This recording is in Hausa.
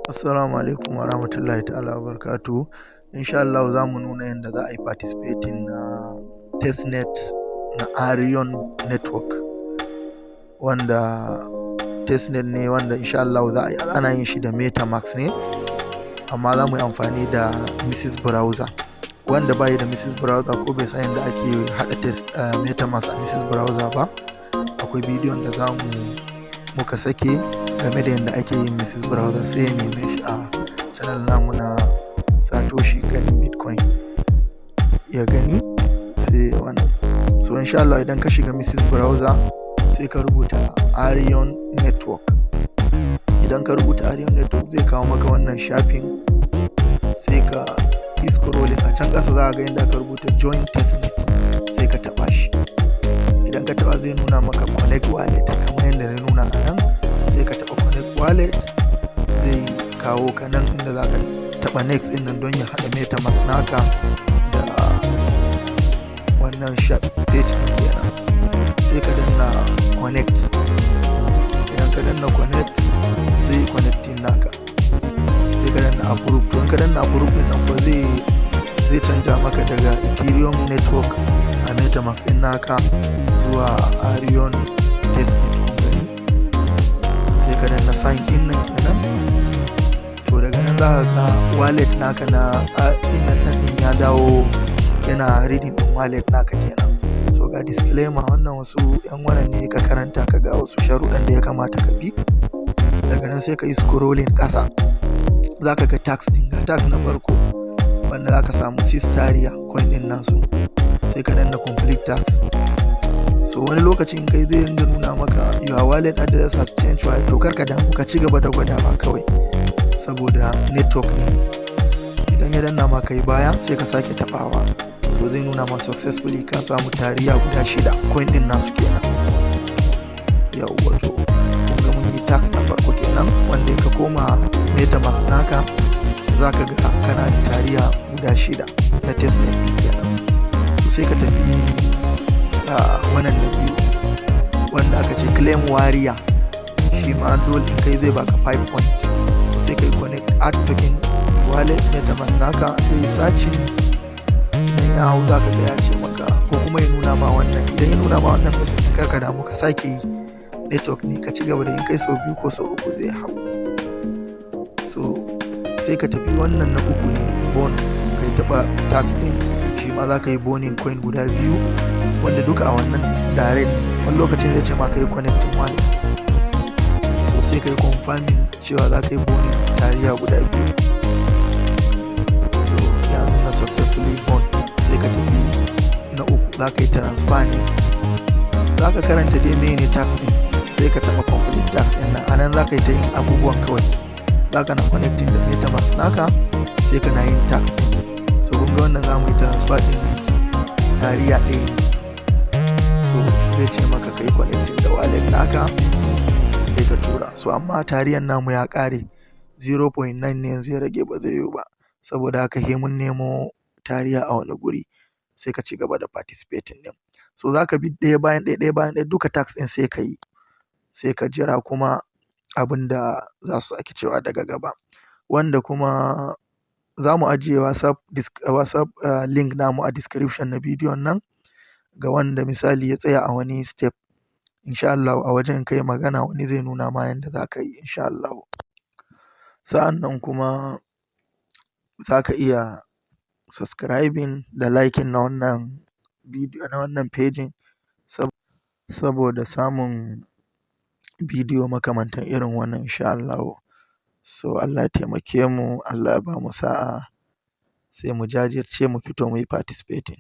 Assalamu alaikum wa rahmatullahi ta'ala wa barakatuhu. Insha Allah za mu nuna yadda za a yi participating na testnet na Arion network, wanda testnet ne wanda insha Allah za a yi, ana yin shi da MetaMask ne, amma za mu yi amfani da Mrs Browser. Wanda bai da Mrs Browser ko bai san yadda ake haɗa MetaMask a Mrs Browser ba, akwai bidiyon da muka sake game da yadda ake yin Mrs Browser, sai ya neme shi a channel namu na Satoshi ganin Bitcoin ya gani sai wannan. So insha Allah idan ka shiga Mrs Browser sai ka rubuta Arion network. Idan ka rubuta Arion network zai kawo maka wannan shafin, sai ka scrolling a can ƙasa za ka ga inda aka rubuta join testnet, sai ka taɓa shi. Idan ka taɓa zai nuna maka connect wallet kamar yadda na nuna a nan, sai ka taɓa connect wallet, zai kawo ka nan inda za ka taɓa next ɗin nan don ya haɗa MetaMask naka da wannan page ɗin kenan. Sai ka danna connect. Idan ka danna connect zai connecting naka, sai ka danna approve. To in ka danna approve ɗin nan ba zai canja maka daga Ethereum network a MetaMask ɗin naka zuwa Arion testnet. Sai ka danna sign in nan kenan. To daga nan za ka ga wallet naka na ɗin ya dawo yana reading ɗin wallet naka kenan. So ga disclaimer, wannan wasu yan wannan ne ka karanta ka ga wasu sharuɗan da ya kamata ka bi. Daga nan sai ka yi scrolling ƙasa, za ka ga tax ɗin. Ga tax na farko wanda za ka samu Sistaria coin ɗin nasu, sai ka danna complete tax. So wani lokacin kai zai rinda nuna maka your wallet address has changed, to kar ka damu, ka ci gaba da gwadawa kawai saboda network ne. Idan ya danna ma kai baya sai ka sake tabawa, so zai nuna ma successfully ka samu tariya guda 6 coin din nasu kenan. Yawwa, to kun ga mun yi tax na farko kenan, wanda ka koma MetaMask naka za ka ga kana da tariya guda 6 na testnet din kenan. So sai ka tafi wannan da biyu wanda aka ce claim warrior, shi ma dole in kai zai baka 5 point. So sai kai connect add token wallet MetaMask naka, sai yi searching. Idan ya hau za ka ga ya ce maka, ko kuma ya nuna ma wannan. Idan ya nuna ma wannan message kar ka damu, ka sake yi, network ne, ka ci gaba da yin kai sau 2 ko sau 3 zai hau. So sai ka tafi wannan na uku ne bone, kai taba tax din, shi ma za ka yi boning coin guda 2 wanda duka a wannan direct. Wani lokacin zai ce ma ka yi connecting wallet, so sai ka yi confirming cewa za ka yi boning tariya guda 2. So ya nuna successfully bond. Sai ka tafi na uku, za ka yi transfer ne, za ka karanta dai mene tax din, sai ka taɓa complete tax din nan. Anan za ka yi ta yin abubuwan kawai, za ka na connecting da MetaMask naka, sai ka na yin tax din. So kun ga wannan za mu yi transfer din tariya ɗaya ne. So zai ce maka kai connecting da wallet naka, sai ka tura. So amma tariyan namu ya ƙare, 0.9 ne yanzu ya rage, ba zai yiwu ba, saboda haka mun nemo tariya a wani guri. Sai ka ci gaba da participating din. So za ka bi ɗaya bayan ɗaya duka tax ɗin sai ka yi, sai ka jira kuma abin da za su ake cewa daga gaba. Wanda kuma za mu ajiye WhatsApp link namu a description na bidiyon nan, ga wanda misali ya tsaya a wani step. Insha Allah a wajen kai magana wani zai nuna ma yadda za ka yi insha Allah. Sa'an nan kuma za ka iya subscribing da liking na wannan bidiyo, na wannan page, saboda samun bidiyo makamantan irin wannan insha Allah. So Allah ya taimake mu, Allah ya ba mu sa'a, sai mu jajirce mu fito mu yi participating.